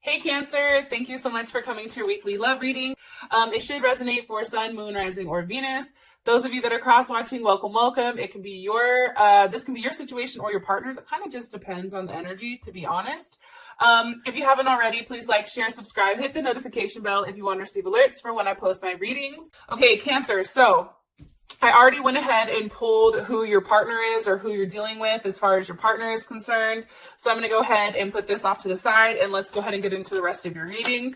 Hey Cancer, thank you so much for coming to your weekly love reading. It should resonate for Sun, Moon, Rising, or Venus. Those of you that are cross-watching, welcome, welcome. It can be this can be your situation or your partner's. It kind of just depends on the energy, to be honest. If you haven't already, please like, share, subscribe, hit the notification bell if you want to receive alerts for when I post my readings. Okay, Cancer, so I already went ahead and pulled who your partner is or who you're dealing with as far as your partner is concerned. So I'm going to go ahead and put this off to the side and let's go ahead and get into the rest of your reading.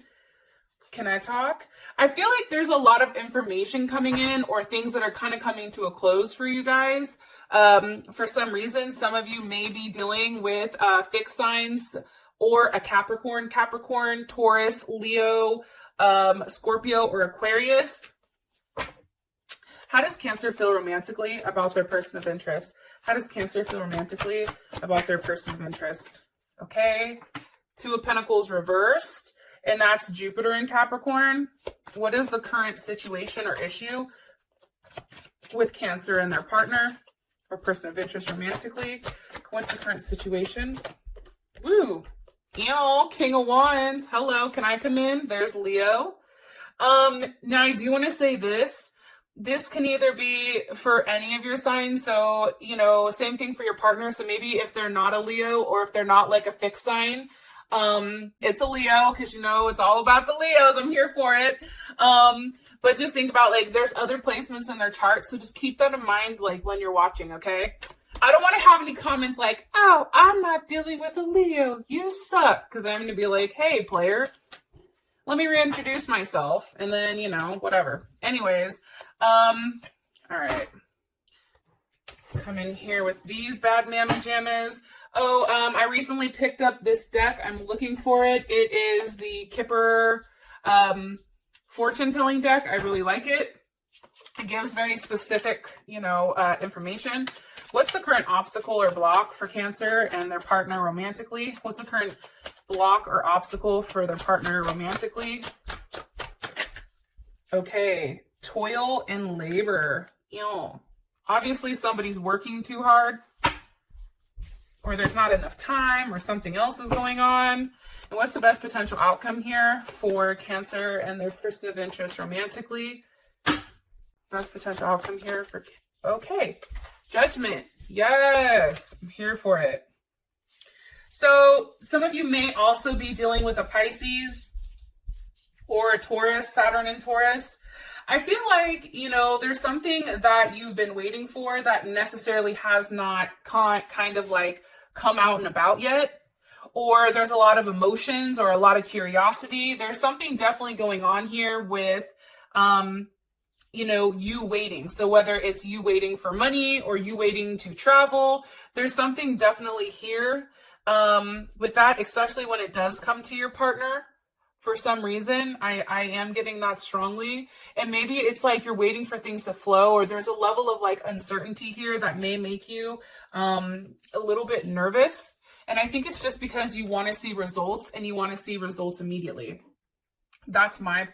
Can I talk? I feel like there's a lot of information coming in or things that are kind of coming to a close for you guys. For some reason, some of you may be dealing with fixed signs or a Capricorn, Taurus, Leo, Scorpio, or Aquarius. How does Cancer feel romantically about their person of interest? How does Cancer feel romantically about their person of interest? Okay. Two of Pentacles reversed, and that's Jupiter in Capricorn. What is the current situation or issue with Cancer and their partner or person of interest romantically? What's the current situation? Woo. Ew, King of Wands. Hello, can I come in? There's Leo. Now I do want to say this. This can either be for any of your signs. So, same thing for your partner. So maybe if they're not a Leo or if they're not like a fixed sign, it's a Leo because, it's all about the Leos. I'm here for it. But just think about there's other placements in their chart. So just keep that in mind, when you're watching. Okay. I don't want to have any comments like, oh, I'm not dealing with a Leo. You suck. Cause I'm going to be like, hey player, let me reintroduce myself. And then, whatever. Anyways, all right. Let's come in here with these bad mamma jammas. Oh, I recently picked up this deck. I'm looking for it. It is the Kipper fortune telling deck. I really like it. It gives very specific, information. What's the current obstacle or block for Cancer and their partner romantically? What's the current block or obstacle for their partner romantically? Okay. Toil and labor. Obviously somebody's working too hard, or there's not enough time, or something else is going on. And what's the best potential outcome here for Cancer and their person of interest romantically? Best potential outcome here for, okay, Judgment. Yes, I'm here for it. So some of you may also be dealing with a Pisces or a Taurus, Saturn and Taurus. I feel like, there's something that you've been waiting for that necessarily has not come out and about yet. Or there's a lot of emotions or a lot of curiosity. There's something definitely going on here with, you waiting. So whether it's you waiting for money or you waiting to travel, there's something definitely here with that, especially when it does come to your partner. For some reason, I am getting that strongly. And maybe it's like you're waiting for things to flow, or there's a level of uncertainty here that may make you a little bit nervous. And I think it's just because you want to see results and you want to see results immediately. That's my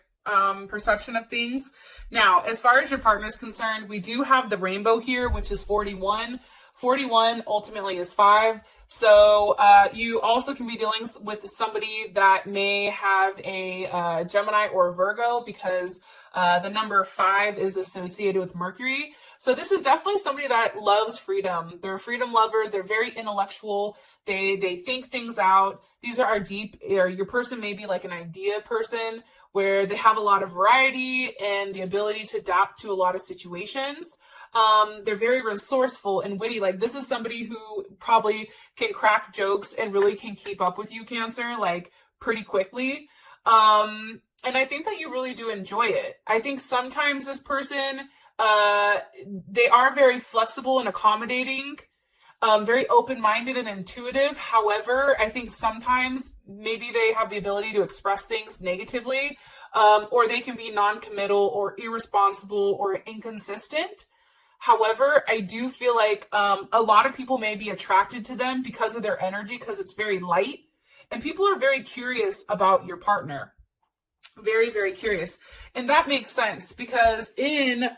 perception of things. Now, as far as your partner is concerned, we do have the rainbow here, which is 41. 41 ultimately is 5. So you also can be dealing with somebody that may have a Gemini or a Virgo, because the number 5 is associated with Mercury. So this is definitely somebody that loves freedom. They're a freedom lover. They're very intellectual. They think things out. These are deep, or your person may be like an idea person where they have a lot of variety and the ability to adapt to a lot of situations. They're very resourceful and witty. This is somebody who probably can crack jokes and really can keep up with you, Cancer, pretty quickly. And I think that you really do enjoy it. I think sometimes this person, they are very flexible and accommodating, very open-minded and intuitive. However, I think sometimes maybe they have the ability to express things negatively, or they can be non-committal or irresponsible or inconsistent. However, I do feel like a lot of people may be attracted to them because of their energy, because it's very light. And people are very curious about your partner. Very, very curious. And that makes sense because in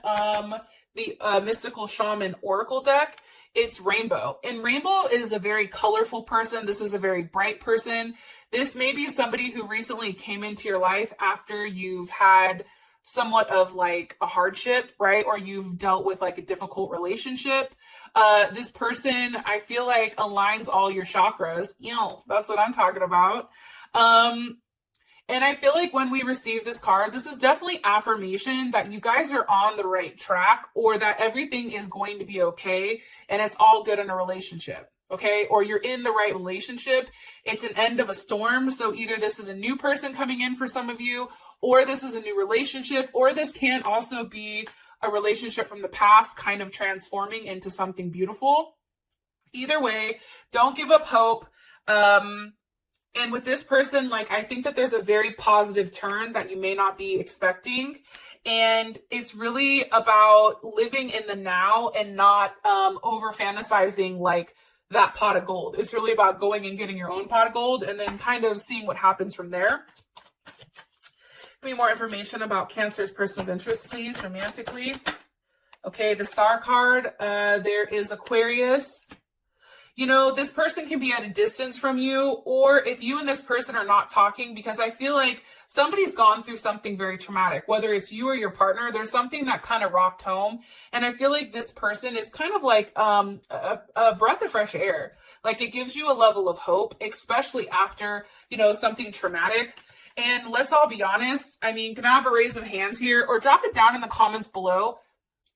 the Mystical Shaman Oracle deck, it's Rainbow. And Rainbow is a very colorful person. This is a very bright person. This may be somebody who recently came into your life after you've had somewhat of like a hardship, right? Or you've dealt with like a difficult relationship. This person, I feel like, aligns all your chakras. You know, that's what I'm talking about. And I feel like when we receive this card, this is definitely affirmation that you guys are on the right track, or that everything is going to be okay and it's all good in a relationship, okay? Or you're in the right relationship. It's an end of a storm. So either this is a new person coming in for some of you, or this is a new relationship, or this can also be a relationship from the past kind of transforming into something beautiful. Either way, don't give up hope. And with this person, like, I think that there's a very positive turn that you may not be expecting. And it's really about living in the now and not over fantasizing like that pot of gold. It's really about going and getting your own pot of gold and then kind of seeing what happens from there. Give me more information about Cancer's person of interest, please, romantically. Okay, the Star card, there is Aquarius. You know, this person can be at a distance from you, or if you and this person are not talking, because I feel like somebody's gone through something very traumatic, whether it's you or your partner, there's something that kind of rocked home. And I feel like this person is kind of like a breath of fresh air. Like, it gives you a level of hope, especially after, you know, something traumatic. And let's all be honest. I mean, can I have a raise of hands here, or drop it down in the comments below?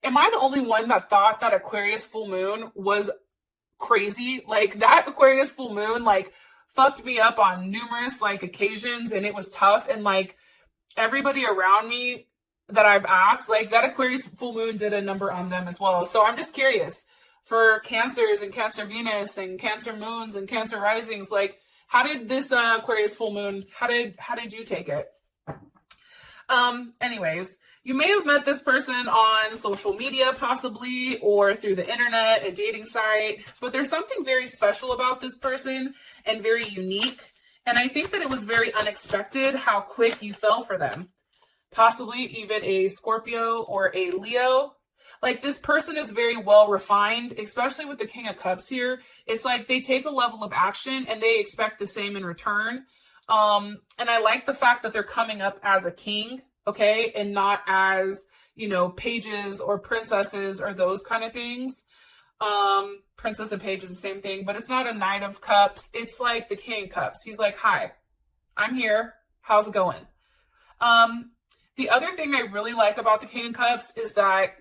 Am I the only one that thought that Aquarius full moon was crazy? Like, that Aquarius full moon like fucked me up on numerous like occasions, and it was tough. And like, everybody around me that I've asked, like, that Aquarius full moon did a number on them as well. So I'm just curious, for Cancers and Cancer Venus and Cancer moons and Cancer risings, like, how did this Aquarius full moon, how did you take it? Anyways, you may have met this person on social media, possibly, or through the internet, a dating site, but there's something very special about this person and very unique. And I think that it was very unexpected how quick you fell for them. Possibly even a Scorpio or a Leo. Like, this person is very well refined, especially with the King of Cups here. It's like they take a level of action and they expect the same in return. And I like the fact that they're coming up as a king, okay, and not as, you know, pages or princesses or those kind of things. Princess and page is the same thing, but it's not a Knight of Cups. It's like the King of Cups. He's like, hi, I'm here. How's it going? The other thing I really like about the King of Cups is that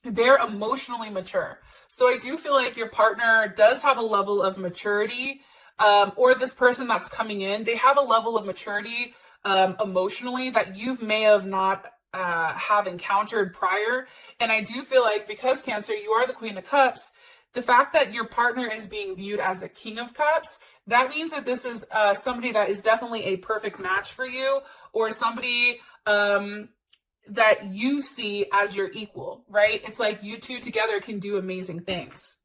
they're emotionally mature. So I do feel like your partner does have a level of maturity, or this person that's coming in, they have a level of maturity emotionally that you may have not have encountered prior. And I do feel like, because Cancer, you are the Queen of Cups, the fact that your partner is being viewed as a King of Cups, that means that this is somebody that is definitely a perfect match for you, or somebody that you see as your equal, right? It's like you two together can do amazing things.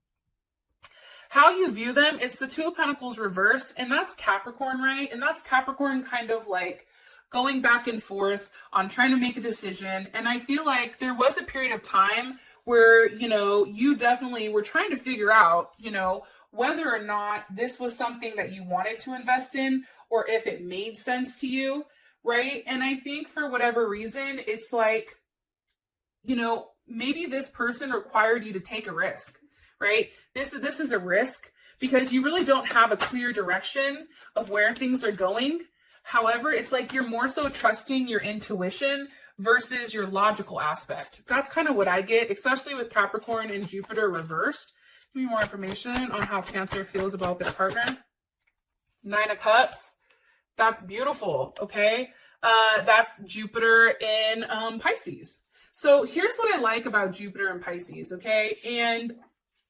How you view them, it's the Two of Pentacles reverse, and that's Capricorn, right? And that's Capricorn kind of like going back and forth on trying to make a decision. And I feel like there was a period of time where, you know, you definitely were trying to figure out, you know, whether or not this was something that you wanted to invest in, or if it made sense to you, right? And I think for whatever reason, it's like, you know, maybe this person required you to take a risk, right? This is a risk because you really don't have a clear direction of where things are going. However, it's like you're more so trusting your intuition versus your logical aspect. That's kind of what I get, especially with Capricorn and Jupiter reversed. Give me more information on how Cancer feels about their partner. Nine of Cups. That's beautiful, okay? That's Jupiter in Pisces. So here's what I like about Jupiter and Pisces, okay? And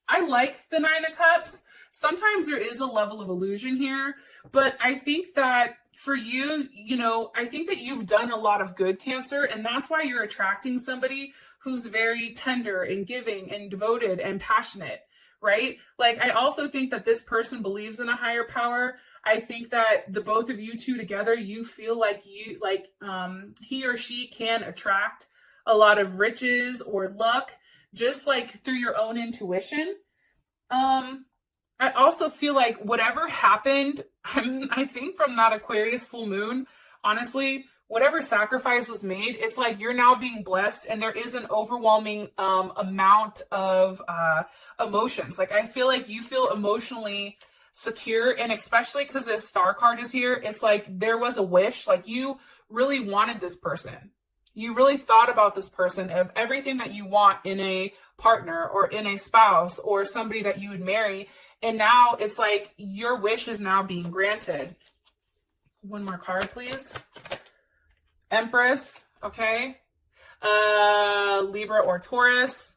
I like the Nine of Cups. Sometimes there is a level of illusion here, but I think that for you, you know, I think that you've done a lot of good, Cancer, and that's why you're attracting somebody who's very tender and giving and devoted and passionate, right? Like, I also think that this person believes in a higher power. I think that the both of you two together, you feel like he or she can attract a lot of riches or luck, just like through your own intuition. I also feel like whatever happened, I think from that Aquarius full moon, honestly, whatever sacrifice was made, it's like you're now being blessed, and there is an overwhelming amount of emotions. Like I feel like you feel emotionally secure, and especially because this star card is here, it's like there was a wish, like you really wanted this person. You really thought about this person, of everything that you want in a partner or in a spouse or somebody that you would marry. And now it's like your wish is now being granted. One more card, please. Empress, okay. Libra or Taurus,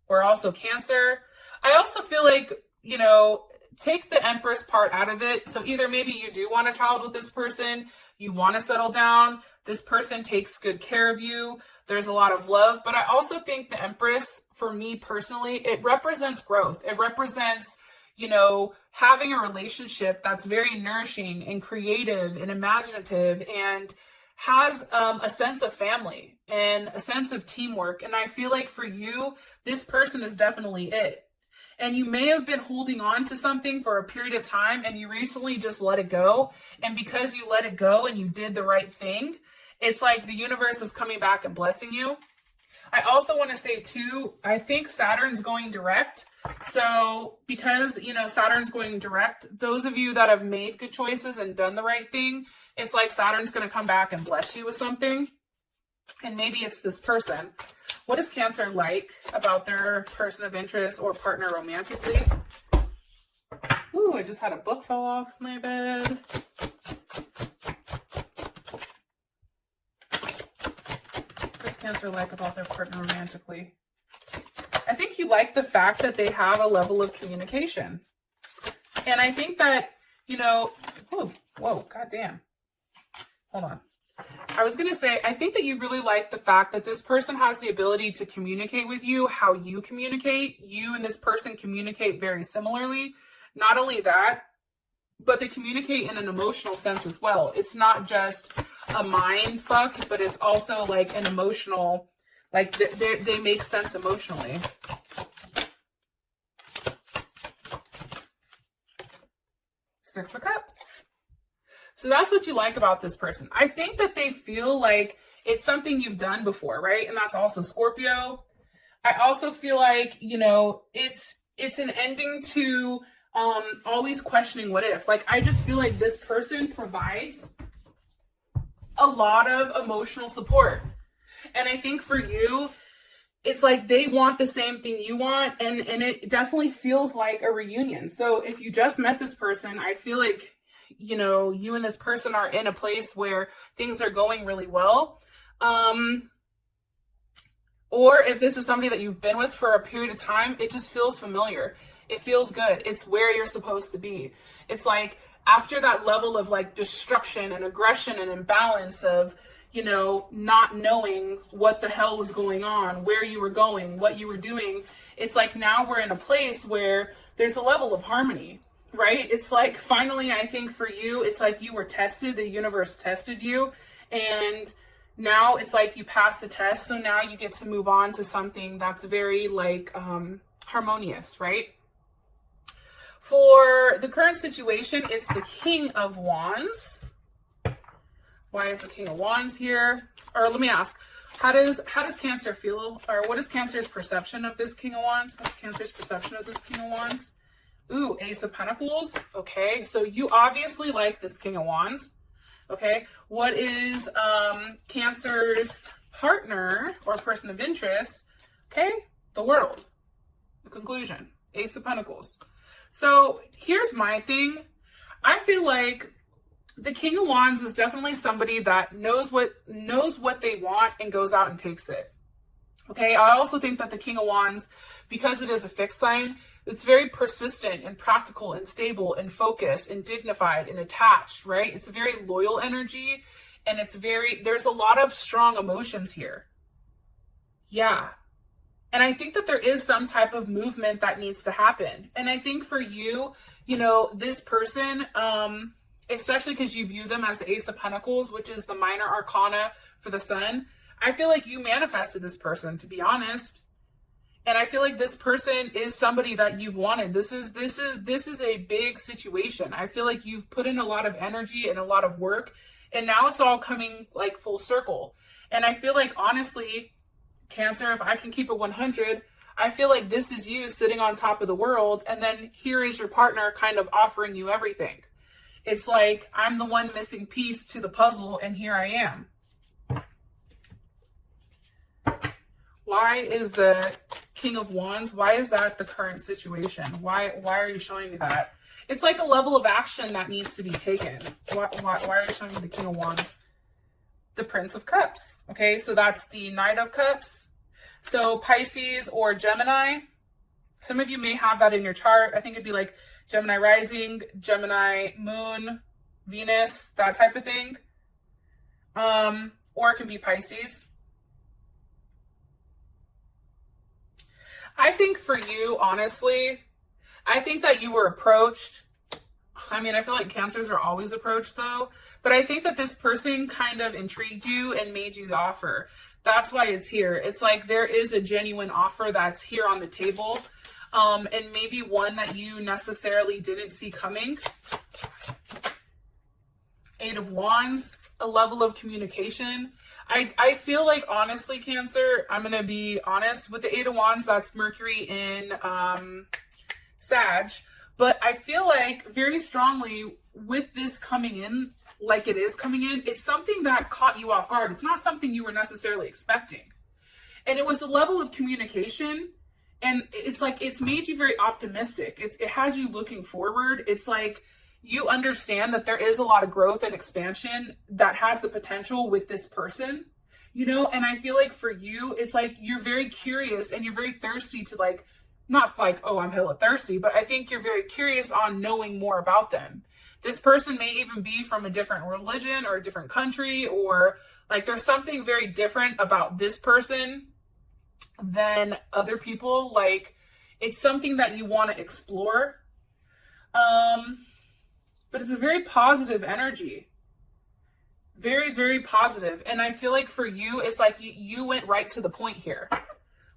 or also Cancer. I also feel like, you know, take the Empress part out of it. So either maybe you do want a child with this person, you want to settle down, this person takes good care of you, there's a lot of love. But I also think the Empress, for me personally, it represents growth. It represents, you know, having a relationship that's very nourishing and creative and imaginative, and has a sense of family and a sense of teamwork. And I feel like for you, this person is definitely it. And you may have been holding on to something for a period of time, and you recently just let it go. And because you let it go and you did the right thing, it's like the universe is coming back and blessing you. I also want to say too, I think Saturn's going direct. So because, you know, Saturn's going direct, those of you that have made good choices and done the right thing, it's like Saturn's going to come back and bless you with something. And maybe it's this person. What is Cancer like about their person of interest or partner romantically? Ooh, I just had a book fall off my bed. What's Cancer like about their partner romantically? I think you like the fact that they have a level of communication. And I think that, you know, whoa, goddamn. Hold on. I was going to say, I think that you really like the fact that this person has the ability to communicate with you how you communicate. You and this person communicate very similarly. Not only that, but they communicate in an emotional sense as well. It's not just a mind fuck, but it's also like an emotional, like they make sense emotionally. Six of Cups. So that's what you like about this person. I think that they feel like it's something you've done before, right? And that's also Scorpio. I also feel like, you know, it's an ending to always questioning what if. Like, I just feel like this person provides a lot of emotional support. And I think for you, it's like they want the same thing you want, and it definitely feels like a reunion. So if you just met this person, I feel like, you know, you and this person are in a place where things are going really well. Or if this is somebody that you've been with for a period of time, it just feels familiar. It feels good. It's where you're supposed to be. It's like after that level of like destruction and aggression and imbalance of, you know, not knowing what the hell was going on, where you were going, what you were doing, it's like now we're in a place where there's a level of harmony. Right? It's like finally, I think for you, it's like you were tested, the universe tested you, and now it's like you passed the test. So now you get to move on to something that's very like harmonious, right? For the current situation, it's the King of Wands. Why is the King of Wands here? Or let me ask, how does Cancer feel, or what is Cancer's perception of this King of Wands? What's Cancer's perception of this King of Wands? Ooh, Ace of Pentacles. Okay, so you obviously like this King of Wands. Okay, what is Cancer's partner or person of interest? Okay, the World. The conclusion. Ace of Pentacles. So here's my thing. I feel like the King of Wands is definitely somebody that knows what they want and goes out and takes it. Okay, I also think that the King of Wands, because it is a fixed sign, it's very persistent and practical and stable and focused and dignified and attached, right? It's a very loyal energy, and there's a lot of strong emotions here. Yeah. And I think that there is some type of movement that needs to happen. And I think for you, you know, this person, especially because you view them as the Ace of Pentacles, which is the minor arcana for the sun, I feel like you manifested this person, to be honest. And I feel like this person is somebody that you've wanted. This is a big situation. I feel like you've put in a lot of energy and a lot of work, and now it's all coming like full circle. And I feel like, honestly, Cancer, if I can keep it 100, I feel like this is you sitting on top of the world, and then here is your partner kind of offering you everything. It's like, I'm the one missing piece to the puzzle, and here I am. Why is the King of Wands, why is that the current situation? Why are you showing me that? It's like a level of action that needs to be taken. Why are you showing me the King of Wands? The Prince of Cups. Okay, so that's the Knight of Cups. So Pisces or Gemini, some of you may have that in your chart. I think it'd be like Gemini rising, Gemini moon, Venus, that type of thing. Or it can be Pisces. I think for you, honestly, I think that you were approached. I mean, I feel like Cancers are always approached though, but I think that this person kind of intrigued you and made you the offer. That's why it's here. It's like there is a genuine offer that's here on the table, and maybe one that you necessarily didn't see coming. Eight of Wands, a level of communication. I feel like, honestly, Cancer, I'm going to be honest, with the Eight of Wands, that's Mercury in Sag. But I feel like very strongly with this coming in, like it is coming in, it's something that caught you off guard. It's not something you were necessarily expecting. And it was a level of communication. And it's like, it's made you very optimistic. It has you looking forward. It's like, you understand that there is a lot of growth and expansion that has the potential with this person, you know? And I feel like for you, it's like, you're very curious and you're very thirsty to like, not like, oh, I'm hella thirsty, but I think you're very curious on knowing more about them. This person may even be from a different religion or a different country, or like there's something very different about this person than other people. Like it's something that you want to explore. But it's a very positive energy. Very, very positive. And I feel like for you, it's like you went right to the point here.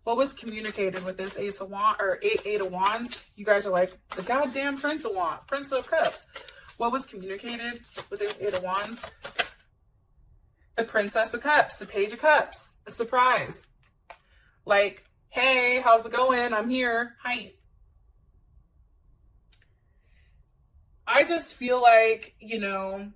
What was communicated with this Eight of Wands? You guys are like, the goddamn Prince of Cups. What was communicated with this Eight of Wands? The Princess of Cups, the Page of Cups, a surprise. Like, hey, how's it going? I'm here. Hi. I just feel like, you know,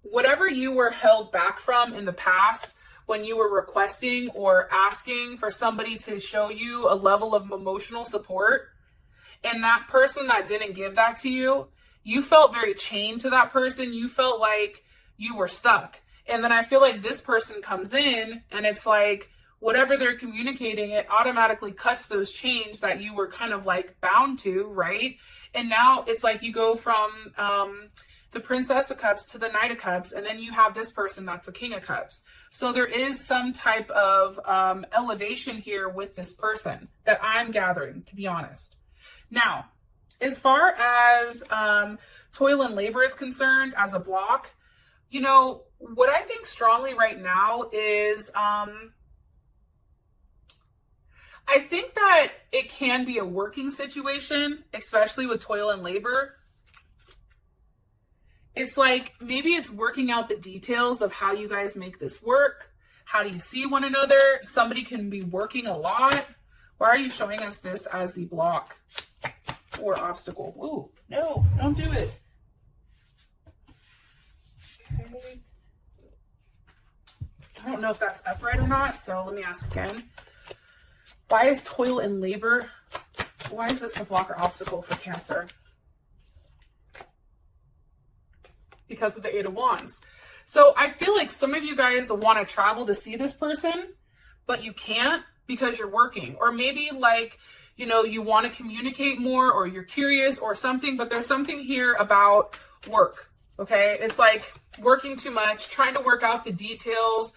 whatever you were held back from in the past when you were requesting or asking for somebody to show you a level of emotional support, and that person that didn't give that to you, you felt very chained to that person. You felt like you were stuck. And then I feel like this person comes in and it's like, whatever they're communicating, it automatically cuts those chains that you were kind of like bound to, right? And now it's like you go from the Princess of Cups to the Knight of Cups, and then you have this person that's a King of Cups. So there is some type of elevation here with this person that I'm gathering, to be honest. Now, as far as toil and labor is concerned as a block, you know, what I think strongly right now is I think that it can be a working situation, especially with toil and labor. It's like, maybe it's working out the details of how you guys make this work. How do you see one another? Somebody can be working a lot. Why are you showing us this as the block or obstacle? Ooh, no, don't do it. Okay. I don't know if that's upright or not, so let me ask again. Why is toil and labor, why is this a block or obstacle for Cancer? Because of the Eight of Wands. So I feel like some of you guys want to travel to see this person, but you can't because you're working. Or maybe like, you know, you want to communicate more, or you're curious or something, but there's something here about work. Okay, it's like working too much, trying to work out the details,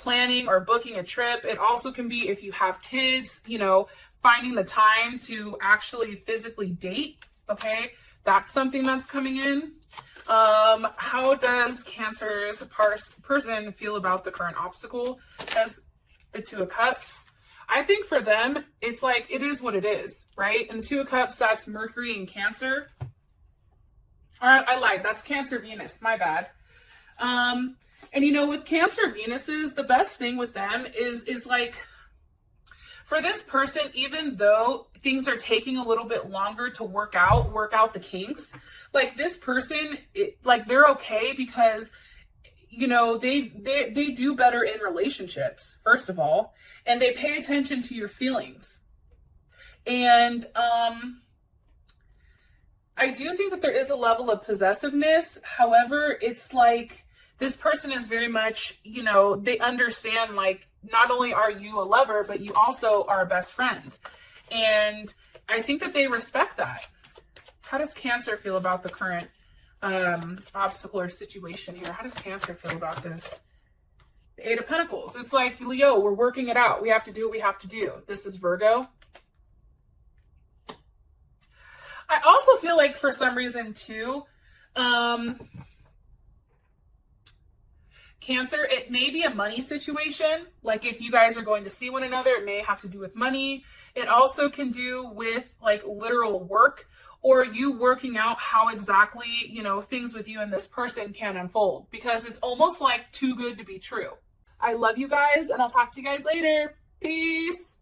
planning or booking a trip. It also can be if you have kids, you know, finding the time to actually physically date. Okay, that's something that's coming in. How does Cancer's person feel about the current obstacle? As the Two of Cups, I think for them, it's like, it is what it is, right? And the Two of Cups, that's Mercury and Cancer. All right, I lied. That's Cancer Venus. My bad. And you know, with Cancer Venuses, the best thing with them is like, for this person, even though things are taking a little bit longer to work out the kinks, like this person, like they're okay because, you know, they do better in relationships, first of all, and they pay attention to your feelings. And I do think that there is a level of possessiveness. However, it's like this person is very much, you know, they understand, like, not only are you a lover, but you also are a best friend. And I think that they respect that. How does Cancer feel about the current obstacle or situation here? How does Cancer feel about this? The Eight of Pentacles. It's like, Leo, we're working it out. We have to do what we have to do. This is Virgo. I also feel like for some reason too, Cancer, it may be a money situation. Like if you guys are going to see one another, it may have to do with money. It also can do with like literal work, or you working out how exactly, you know, things with you and this person can unfold, because it's almost like too good to be true. I love you guys, and I'll talk to you guys later. Peace.